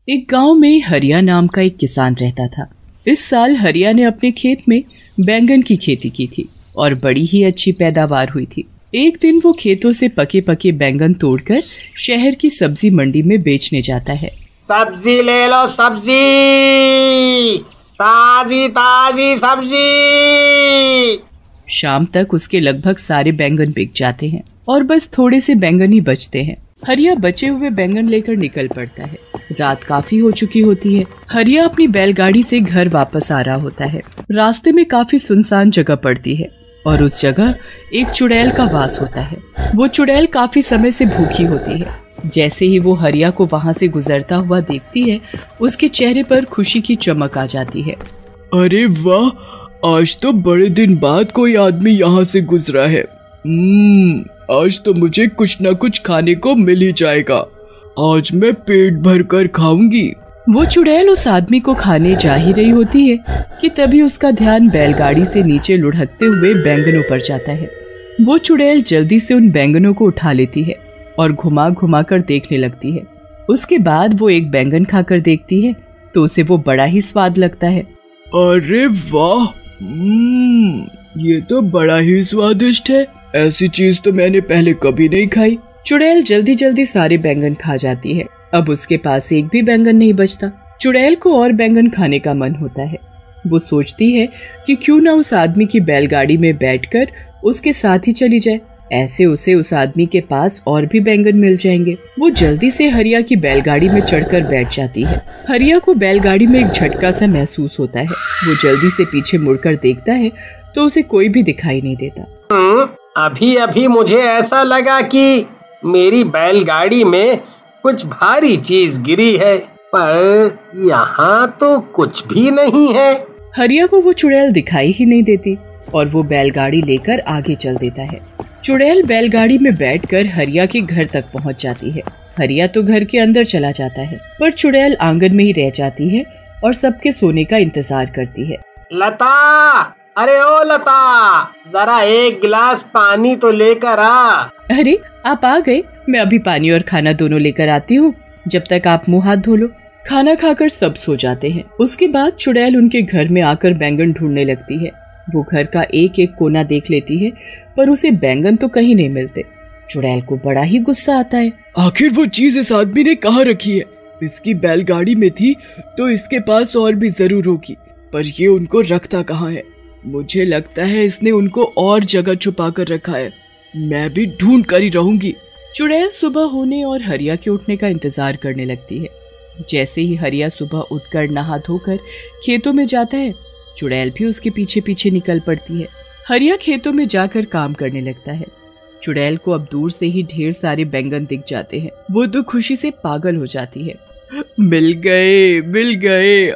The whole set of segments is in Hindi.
एक गांव में हरिया नाम का एक किसान रहता था। इस साल हरिया ने अपने खेत में बैंगन की खेती की थी और बड़ी ही अच्छी पैदावार हुई थी। एक दिन वो खेतों से पके पके बैंगन तोड़कर शहर की सब्जी मंडी में बेचने जाता है। सब्जी ले लो, सब्जी ताजी ताजी सब्जी। शाम तक उसके लगभग सारे बैंगन बिक जाते हैं और बस थोड़े से बैंगन ही बचते हैं। हरिया बचे हुए बैंगन लेकर निकल पड़ता है। रात काफी हो चुकी होती है। हरिया अपनी बैलगाड़ी से घर वापस आ रहा होता है। रास्ते में काफी सुनसान जगह पड़ती है और उस जगह एक चुड़ैल का वास होता है। वो चुड़ैल काफी समय से भूखी होती है। जैसे ही वो हरिया को वहाँ से गुजरता हुआ देखती है, उसके चेहरे पर खुशी की चमक आ जाती है। अरे वाह, आज तो बड़े दिन बाद कोई आदमी यहाँ से गुजरा है। आज तो मुझे कुछ न कुछ खाने को मिल ही जाएगा। आज मैं पेट भर कर खाऊंगी। वो चुड़ैल उस आदमी को खाने जा ही रही होती है कि तभी उसका ध्यान बैलगाड़ी से नीचे लुढ़कते हुए बैंगनों पर जाता है। वो चुड़ैल जल्दी से उन बैंगनों को उठा लेती है और घुमा घुमा कर देखने लगती है। उसके बाद वो एक बैंगन खाकर देखती है तो उसे वो बड़ा ही स्वाद लगता है। अरे वाह, ये तो बड़ा ही स्वादिष्ट है। ऐसी चीज तो मैंने पहले कभी नहीं खाई। चुड़ैल जल्दी जल्दी सारे बैंगन खा जाती है। अब उसके पास एक भी बैंगन नहीं बचता। चुड़ैल को और बैंगन खाने का मन होता है। वो सोचती है कि क्यों ना उस आदमी की बैलगाड़ी में बैठकर उसके साथ ही चली जाए। ऐसे उसे उस आदमी के पास और भी बैंगन मिल जाएंगे। वो जल्दी से हरिया की बैलगाड़ी में चढ़कर बैठ जाती है। हरिया को बैलगाड़ी में एक झटका सा महसूस होता है। वो जल्दी से पीछे मुड़कर देखता है तो उसे कोई भी दिखाई नहीं देता। अभी अभी मुझे ऐसा लगा कि मेरी बैलगाड़ी में कुछ भारी चीज गिरी है, पर यहाँ तो कुछ भी नहीं है। हरिया को वो चुड़ैल दिखाई ही नहीं देती और वो बैलगाड़ी लेकर आगे चल देता है। चुड़ैल बैलगाड़ी में बैठकर हरिया के घर तक पहुँच जाती है। हरिया तो घर के अंदर चला जाता है, पर चुड़ैल आंगन में ही रह जाती है और सबके सोने का इंतजार करती है। लता, अरे ओ लता, जरा एक गिलास पानी तो लेकर आ। अरे आप आ गए, मैं अभी पानी और खाना दोनों लेकर आती हूँ। जब तक आप मुंह हाथ धो लो। खाना खाकर सब सो जाते हैं। उसके बाद चुड़ैल उनके घर में आकर बैंगन ढूंढने लगती है। वो घर का एक एक कोना देख लेती है, पर उसे बैंगन तो कहीं नहीं मिलते। चुड़ैल को बड़ा ही गुस्सा आता है। आखिर वो चीज इस आदमी ने कहाँ रखी है? इसकी बैलगाड़ी में थी तो इसके पास और भी जरूर होगी, पर ये उनको रखता कहाँ है? मुझे लगता है इसने उनको और जगह छुपा कर रखा है। मैं भी ढूंढ कर ही रहूंगी। चुड़ैल सुबह होने और हरिया के उठने का इंतजार करने लगती है। जैसे ही हरिया सुबह उठकर नहा धोकर खेतों में जाता है, चुड़ैल भी उसके पीछे पीछे निकल पड़ती है। हरिया खेतों में जाकर काम करने लगता है। चुड़ैल को अब दूर से ही ढेर सारे बैंगन दिख जाते हैं। वो तो खुशी से पागल हो जाती है। मिल गए, मिल गए।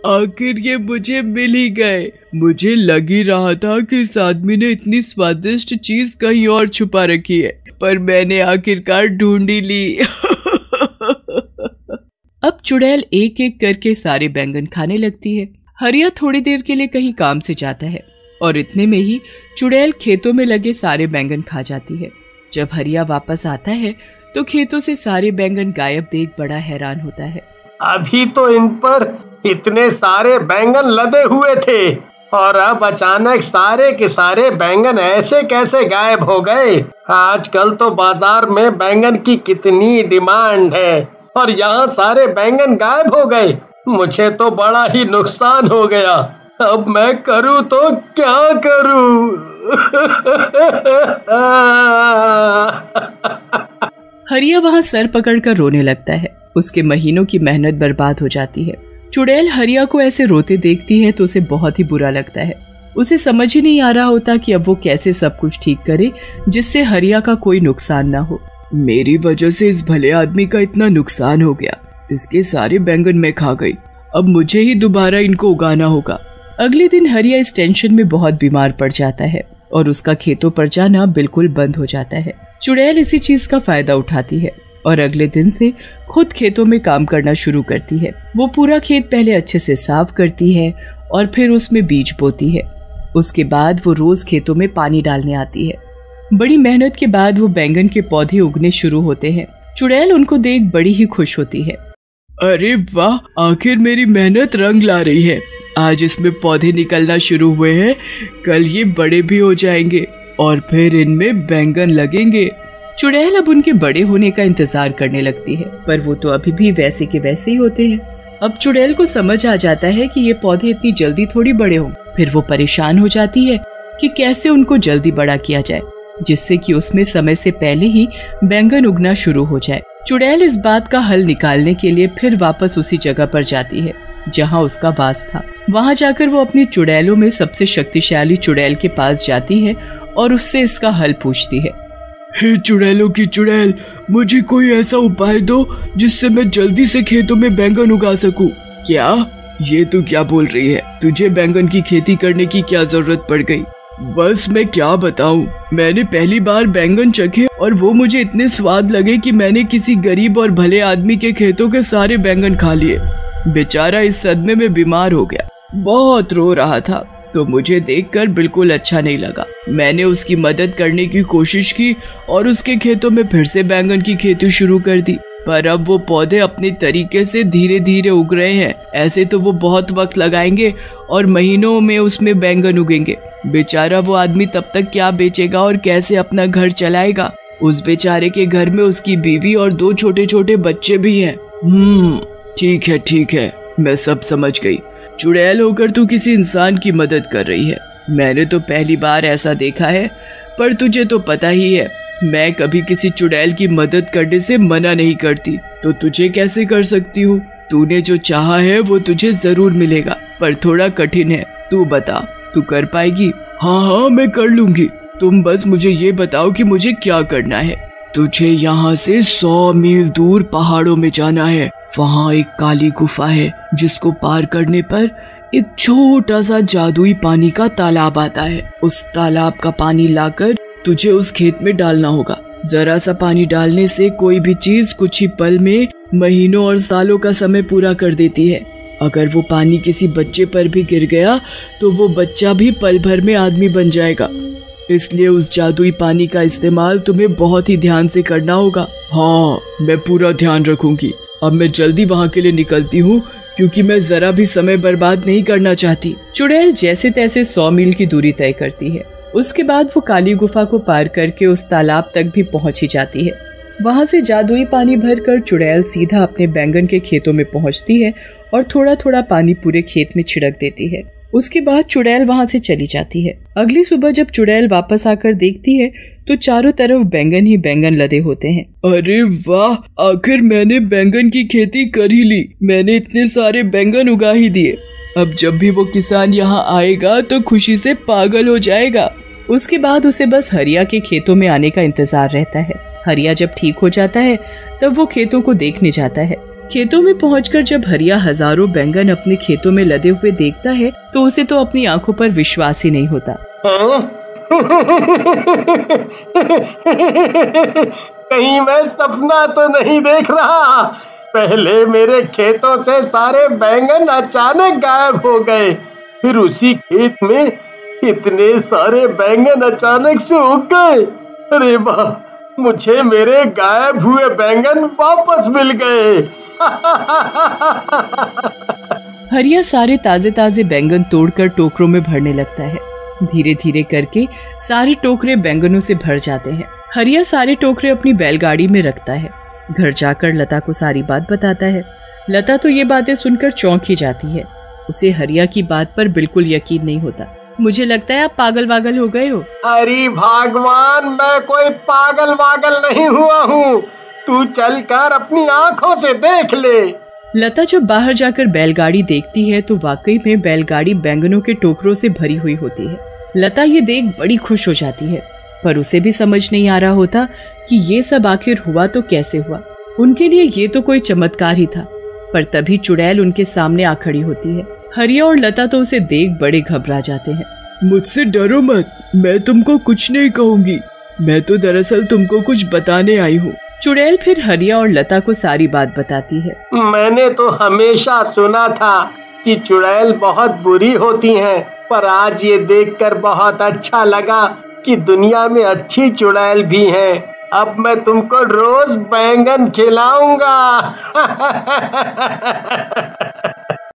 आखिर ये मुझे मिल ही गए। मुझे लग ही रहा था कि इस आदमी ने इतनी स्वादिष्ट चीज कहीं और छुपा रखी है, पर मैंने आखिरकार ढूंढ ही ली। अब चुड़ैल एक एक करके सारे बैंगन खाने लगती है। हरिया थोड़ी देर के लिए कहीं काम से जाता है और इतने में ही चुड़ैल खेतों में लगे सारे बैंगन खा जाती है। जब हरिया वापस आता है तो खेतों से सारे बैंगन गायब देख बड़ा हैरान होता है। अभी तो इन पर इतने सारे बैंगन लदे हुए थे और अब अचानक सारे के सारे बैंगन ऐसे कैसे गायब हो गए? आजकल तो बाजार में बैंगन की कितनी डिमांड है और यहाँ सारे बैंगन गायब हो गए। मुझे तो बड़ा ही नुकसान हो गया। अब मैं करूँ तो क्या करूँ? हरिया वहाँ सर पकड़कर रोने लगता है। उसके महीनों की मेहनत बर्बाद हो जाती है। चुड़ैल हरिया को ऐसे रोते देखती है तो उसे बहुत ही बुरा लगता है। उसे समझ ही नहीं आ रहा होता कि अब वो कैसे सब कुछ ठीक करे जिससे हरिया का कोई नुकसान ना हो। मेरी वजह से इस भले आदमी का इतना नुकसान हो गया। इसके सारे बैंगन मैं खा गई। अब मुझे ही दोबारा इनको उगाना होगा। अगले दिन हरिया इस टेंशन में बहुत बीमार पड़ जाता है और उसका खेतों पर जाना बिल्कुल बंद हो जाता है। चुड़ैल इसी चीज का फायदा उठाती है और अगले दिन से खुद खेतों में काम करना शुरू करती है। वो पूरा खेत पहले अच्छे से साफ करती है और फिर उसमें बीज बोती है। उसके बाद वो रोज खेतों में पानी डालने आती है। बड़ी मेहनत के बाद वो बैंगन के पौधे उगने शुरू होते हैं। चुड़ैल उनको देख बड़ी ही खुश होती है। अरे वाह, आखिर मेरी मेहनत रंग ला रही है। आज इसमें पौधे निकलना शुरू हुए हैं, कल ये बड़े भी हो जाएंगे और फिर इनमें बैंगन लगेंगे। चुड़ैल अब उनके बड़े होने का इंतजार करने लगती है, पर वो तो अभी भी वैसे के वैसे ही होते हैं। अब चुड़ैल को समझ आ जाता है कि ये पौधे इतनी जल्दी थोड़ी बड़े हों। फिर वो परेशान हो जाती है कि कैसे उनको जल्दी बड़ा किया जाए, जिससे कि उसमें समय से पहले ही बैंगन उगना शुरू हो जाए। चुड़ैल इस बात का हल निकालने के लिए फिर वापस उसी जगह पर जाती है जहाँ उसका वास था। वहाँ जाकर वो अपनी चुड़ैलों में सबसे शक्तिशाली चुड़ैल के पास जाती है और उससे इसका हल पूछती है। हे चुड़ैलों की चुड़ैल, मुझे कोई ऐसा उपाय दो जिससे मैं जल्दी से खेतों में बैंगन उगा सकूं। क्या? ये तू क्या बोल रही है? तुझे बैंगन की खेती करने की क्या जरूरत पड़ गई? बस मैं क्या बताऊं, मैंने पहली बार बैंगन चखे और वो मुझे इतने स्वाद लगे कि मैंने किसी गरीब और भले आदमी के खेतों के सारे बैंगन खा लिए। बेचारा इस सदमे में बीमार हो गया, बहुत रो रहा था, तो मुझे देखकर बिल्कुल अच्छा नहीं लगा। मैंने उसकी मदद करने की कोशिश की और उसके खेतों में फिर से बैंगन की खेती शुरू कर दी, पर अब वो पौधे अपने तरीके से धीरे धीरे उग रहे हैं। ऐसे तो वो बहुत वक्त लगाएंगे और महीनों में उसमें बैंगन उगेंगे। बेचारा वो आदमी तब तक क्या बेचेगा और कैसे अपना घर चलाएगा? उस बेचारे के घर में उसकी बीवी और 2 छोटे छोटे बच्चे भी हैं। ठीक है, मैं सब समझ गई। चुड़ैल होकर तू किसी इंसान की मदद कर रही है। मैंने तो पहली बार ऐसा देखा है, पर तुझे तो पता ही है मैं कभी किसी चुड़ैल की मदद करने से मना नहीं करती, तो तुझे कैसे कर सकती हूँ? तूने जो चाहा है वो तुझे जरूर मिलेगा, पर थोड़ा कठिन है। तू बता, तू कर पाएगी? हाँ, मैं कर लूंगी। तुम बस मुझे ये बताओ कि मुझे क्या करना है। तुझे यहाँ से 100 मील दूर पहाड़ों में जाना है। वहाँ एक काली गुफा है जिसको पार करने पर एक छोटा सा जादुई पानी का तालाब आता है। उस तालाब का पानी लाकर तुझे उस खेत में डालना होगा। जरा सा पानी डालने से कोई भी चीज कुछ ही पल में महीनों और सालों का समय पूरा कर देती है। अगर वो पानी किसी बच्चे पर भी गिर गया तो वो बच्चा भी पल भर में आदमी बन जाएगा। इसलिए उस जादुई पानी का इस्तेमाल तुम्हें बहुत ही ध्यान से करना होगा। हाँ, मैं पूरा ध्यान रखूंगी। अब मैं जल्दी वहाँ के लिए निकलती हूँ, क्योंकि मैं जरा भी समय बर्बाद नहीं करना चाहती। चुड़ैल जैसे तैसे 100 मील की दूरी तय करती है। उसके बाद वो काली गुफा को पार करके उस तालाब तक भी पहुंच ही जाती है। वहाँ से जादुई पानी भरकर चुड़ैल सीधा अपने बैंगन के खेतों में पहुँचती है और थोड़ा थोड़ा पानी पूरे खेत में छिड़क देती है। उसके बाद चुड़ैल वहाँ से चली जाती है। अगली सुबह जब चुड़ैल वापस आकर देखती है तो चारों तरफ बैंगन ही बैंगन लदे होते हैं। अरे वाह, आखिर मैंने बैंगन की खेती कर ही ली। मैंने इतने सारे बैंगन उगा ही दिए। अब जब भी वो किसान यहाँ आएगा तो खुशी से पागल हो जाएगा। उसके बाद उसे बस हरिया के खेतों में आने का इंतजार रहता है। हरिया जब ठीक हो जाता है तब वो खेतों को देखने जाता है। खेतों में पहुंचकर जब हरिया हजारों बैंगन अपने खेतों में लदे हुए देखता है तो उसे तो अपनी आंखों पर विश्वास ही नहीं होता। कहीं मैं सपना तो नहीं देख रहा? पहले मेरे खेतों से सारे बैंगन अचानक गायब हो गए, फिर उसी खेत में इतने सारे बैंगन अचानक से उग गए। अरे वाह, मुझे मेरे गायब हुए बैंगन वापस मिल गए। हरिया सारे ताजे ताजे बैंगन तोड़कर टोकरों में भरने लगता है। धीरे धीरे करके सारे टोकरे बैंगनों से भर जाते हैं। हरिया सारे टोकरे अपनी बैलगाड़ी में रखता है। घर जाकर लता को सारी बात बताता है। लता तो ये बातें सुनकर चौंक ही जाती है। उसे हरिया की बात पर बिल्कुल यकीन नहीं होता। मुझे लगता है आप पागल वागल हो गए हो। अरे भगवान, मैं कोई पागल वागल नहीं हुआ हूँ। तू चल कर अपनी आँखों से देख ले। लता जब बाहर जाकर बैलगाड़ी देखती है तो वाकई में बैलगाड़ी बैंगनों के टोकरों से भरी हुई होती है। लता ये देख बड़ी खुश हो जाती है, पर उसे भी समझ नहीं आ रहा होता कि ये सब आखिर हुआ तो कैसे हुआ। उनके लिए ये तो कोई चमत्कार ही था। पर तभी चुड़ैल उनके सामने आ खड़ी होती है। हरिया और लता तो उसे देख बड़े घबरा जाते हैं। मुझसे डरो मत, मैं तुमको कुछ नहीं कहूँगी। मैं तो दरअसल तुमको कुछ बताने आई हूँ। चुड़ैल फिर हरिया और लता को सारी बात बताती है। मैंने तो हमेशा सुना था कि चुड़ैल बहुत बुरी होती हैं, पर आज ये देखकर बहुत अच्छा लगा कि दुनिया में अच्छी चुड़ैल भी हैं। अब मैं तुमको रोज बैंगन खिलाऊंगा।